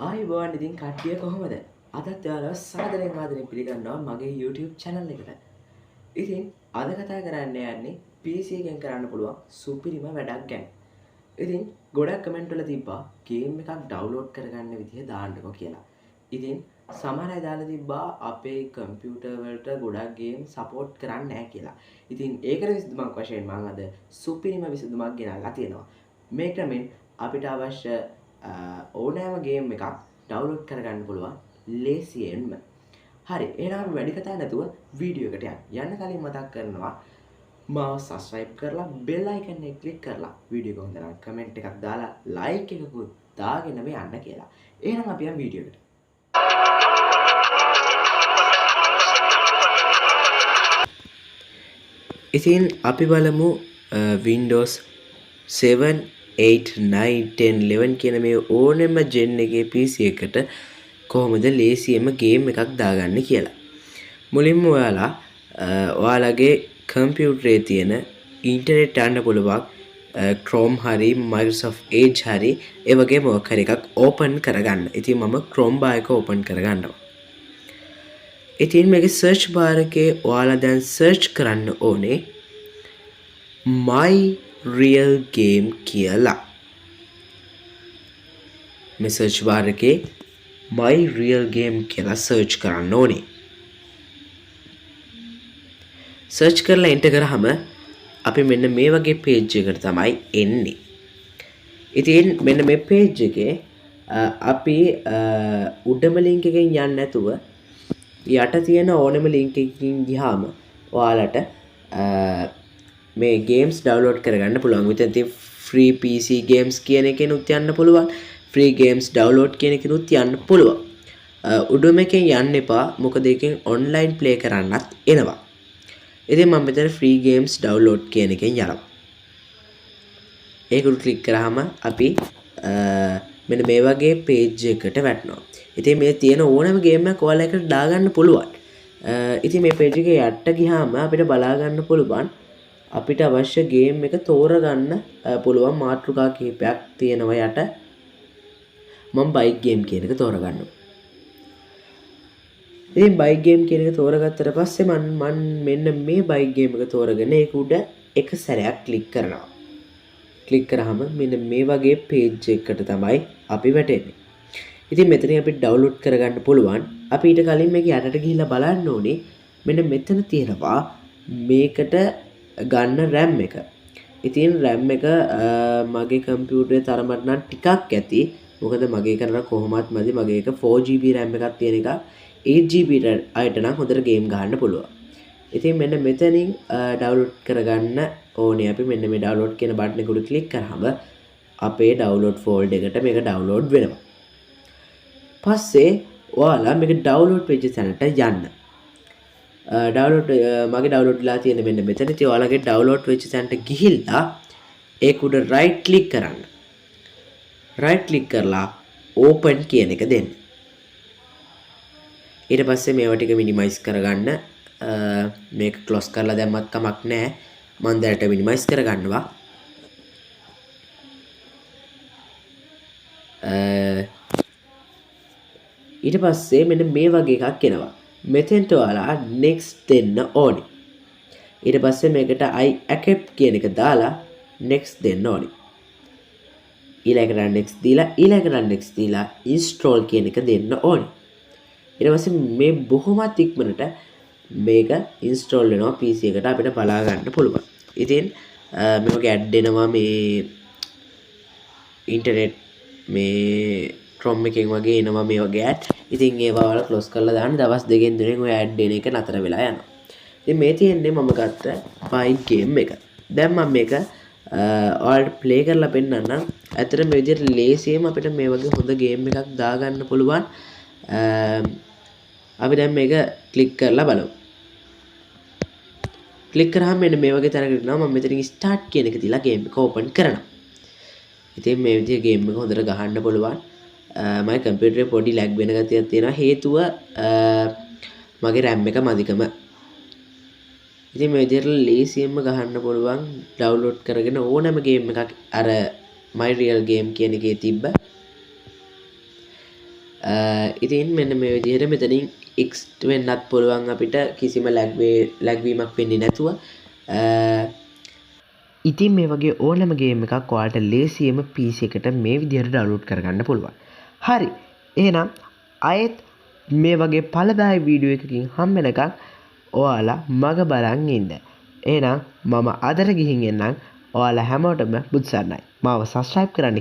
ආයුබෝවන් ඉතින් කට්ටිය කොහොමද? අදත් ඔයාලව සාදරයෙන් ආදරයෙන් පිළිගන්නවා මගේ YouTube channel එකට. ඉතින් අද කතා කරන්න යන්නේ PC එකෙන් කරන්න පුළුවන් සුපිරිම වැඩක් ගැන. ඉතින් ගොඩක් කමෙන්ට් වල තිබ්බා ගේම් එකක් ඩවුන්ලෝඩ් කරගන්න විදිහ දාන්නකෝ කියලා. ඉතින් සමහර අය දාලා තිබ්බා අපේ කම්පියුටර් වලට ගොඩක් ගේම් සපෝට් කරන්නේ නැහැ කියලා. ඉතින් ඒකට විසඳුමක් වශයෙන් මම අද සුපිරිම විසඳුමක් ගෙනල්ලා තියෙනවා. මේ ක්‍රමෙන් අපිට අවශ්‍ය ඕනෑම ගේම් එකක් ඩවුන්ලෝඩ් කරගන්න පුළුවන් ලේසියෙන්ම. හරි, එහෙනම් අපි වැඩි කතා නැතුව වීඩියෝ එකට යන්න කලින් මතක් කරනවා මාව subscribe කරලා bell icon එක click කරලා වීඩියෝ එක හොඳ නම් කමෙන්ට් එකක් දාලා like එකකුත් දාගෙන මේ යන්න කියලා. එහෙනම් අපි යමු වීඩියෝ එකට. ඉතින් අපි බලමු Windows 7 8 9 10 11 කියන මේ ඕනෙම ජෙන් එකේ PC එකට කොහොමද ලේසියෙන්ම ගේම් එකක් දාගන්න කියලා. මුලින්ම ඔයාලගේ කම්පියුටරේ තියෙන ඉන්ටර්නෙට් යන්න පුළුවන් Chrome හරි Microsoft Edge හරි ඒ වගේ මොකක් හරි එකක් ඕපන් කරගන්න. ඉතින් මම Chrome bar එක ඕපන් කරගන්නවා. ඉතින් මේකේ search bar එකේ ඔයාලා දැන් search කරන්න ඕනේ my real game කියලා. මේ search bar එකේ my real game කියලා search කරන්න ඕනේ. search කරලා enter කරාම අපි මෙන්න මේ වගේ page එකකට තමයි එන්නේ. ඉතින් මෙන්න මේ page එකේ අපි උඩම link එකෙන් යන්නේ නැතුව යට තියෙන ඕනෙම link එකකින් ගියාම ඔයාලට මේ games download කරගන්න පුළුවන්. මෙතන තියෙන free PC games කියන එකෙනුත් යන්න පුළුවන්. free games download කියන එකෙනුත් යන්න පුළුවන්. උඩම එකෙන් යන්න එපා. මොකද ඒකෙන් online play කරන්නත් එනවා. ඉතින් මම මෙතන free games download කියන එකෙන් යනවා. ඒක උඩ click කරාම අපි මෙන්න මේ වගේ page එකකට වැටෙනවා. ඉතින් මේ තියෙන ඕනම ගේම් එකක් ඔයාලා එකට දාගන්න පුළුවන්. ඉතින් මේ page එකේ යට ගියාම අපිට බලා ගන්න පුළුවන් අපිට අවශ්‍ය ගේම් එක තෝරගන්න පුළුවන් මාතෘකා කිහිපයක් තියෙනවා යට. මම බයික් ගේම් කියන එක තෝරගන්නවා. ඉතින් බයික් ගේම් කියන එක තෝරගත්තට පස්සේ මම මෙන්න මේ බයික් ගේම් එක තෝරගෙන ඒක උඩ එක සැරයක් ක්ලික් කරනවා. ක්ලික් කරාම මෙන්න මේ වගේ page එකකට තමයි අපි වැටෙන්නේ. ඉතින් මෙතනින් අපිට download කරගන්න පුළුවන්. අපි ඊට කලින් මේක යටට ගිහිල්ලා බලන්න ඕනේ. මෙන්න මෙතන තියෙනවා මේකට ගන්න RAM එක. ඉතින් RAM එක මගේ කම්පියුටරේ තරමට නම් ටිකක් ඇති. මොකද මගේ කරලා කොහොමත් මදි. මගේ එක 4GB RAM එකක් තියෙන එක 8GB අයට නම් හොඳට ගේම් ගහන්න පුළුවන්. ඉතින් මෙන්න මෙතනින් download කරගන්න ඕනේ. අපි මෙන්න මේ download කියන බටන් එක උඩ ක්ලික් කරාම අපේ download folder එකට මේක download වෙනවා. පස්සේ ඔයාලා මේක download වෙච්ච තැනට යන්න. download මගේ download වෙලා තියෙන මෙන්න මෙතන. ඉතින් ඔයාලගේ download වෙච්ච තැනට ගිහිල්ලා ඒක උඩ right click කරන්න. right click කරලා open කියන එක දෙන්න. ඊට පස්සේ මේවා ටික minimize කරගන්න. මේක close කරලා දැම්මත් කමක් නැහැ. මම දැනට minimize කරගන්නවා. ඊට පස්සේ මෙන්න මේ වගේ එකක් එනවා. මෙතෙන්ට ඔයාලා next දෙන්න ඕනේ. ඊට පස්සේ මේකට I accept කියන එක දාලා next දෙන්න ඕනේ. ඊළඟට next දීලා install කියන එක දෙන්න ඕනේ. ඊට පස්සේ මේ බොහොමත් ඉක්මනට මේක install වෙනවා PC එකට අපිට බලා ගන්න පුළුවන්. ඉතින් මේකේ add එනවා මේ internet මේ Chrome එකෙන් වගේ එනවා මේ වගේ ad. ඉතින් ඒවා වල close කරලා දාන්න දවස් දෙකෙන් තුනෙන් ඔය ad එන එක නතර වෙලා යනවා. ඉතින් මේ තියෙන්නේ මම ගත්ත bike game එක. දැන් මම මේක ඔයාලට play කරලා පෙන්නන්නම්. ඇත්තට මේ විදිහට ලේසියෙන්ම අපිට මේ වගේ හොඳ game එකක් දාගන්න පුළුවන්. අපි දැන් මේක click කරලා බලමු. click කරාම මෙන්න මේ වගේ තැනකට එනවා. මම මෙතනින් start කියන එක තියලා game එක open කරනවා. ඉතින් මේ විදිහේ game එක හොඳට ගහන්න පුළුවන්. මගේ කම්පියුටරේ පොඩි ලැග් වෙන ගතියක් තියෙනවා. හේතුව මගේ RAM එක මදිකම. ඉතින් මේ විදිහට ලේසියෙන්ම ගහන්න පුළුවන් download කරගෙන ඕනෑම game එකක් අර my real game කියන එකේ තිබ්බ ඉතින් මෙන්න මේ විදිහට මෙතනින් එක්ස්ට් වෙන්නත් පුළුවන් අපිට කිසිම ලැග්වීමක් වෙන්නේ නැතුව. ඉතින් මේ වගේ ඕනම ගේම් එකක් ඔයාලට ලේසියෙන්ම PC එකට මේ විදිහට ඩවුන්ලෝඩ් කරගන්න පුළුවන්. හරි. එහෙනම් ආයෙත් මේ වගේ ඵලදායී වීඩියෝ එකකින් හම්බෙනකන් ඔයාලා මග බලන් ඉන්න. එහෙනම් මම අදට ගිහින් එන්නම්. ඔයාලා හැමෝටම බුදු සරණයි. මාව සබ්ස්ක්‍රයිබ් කරන්න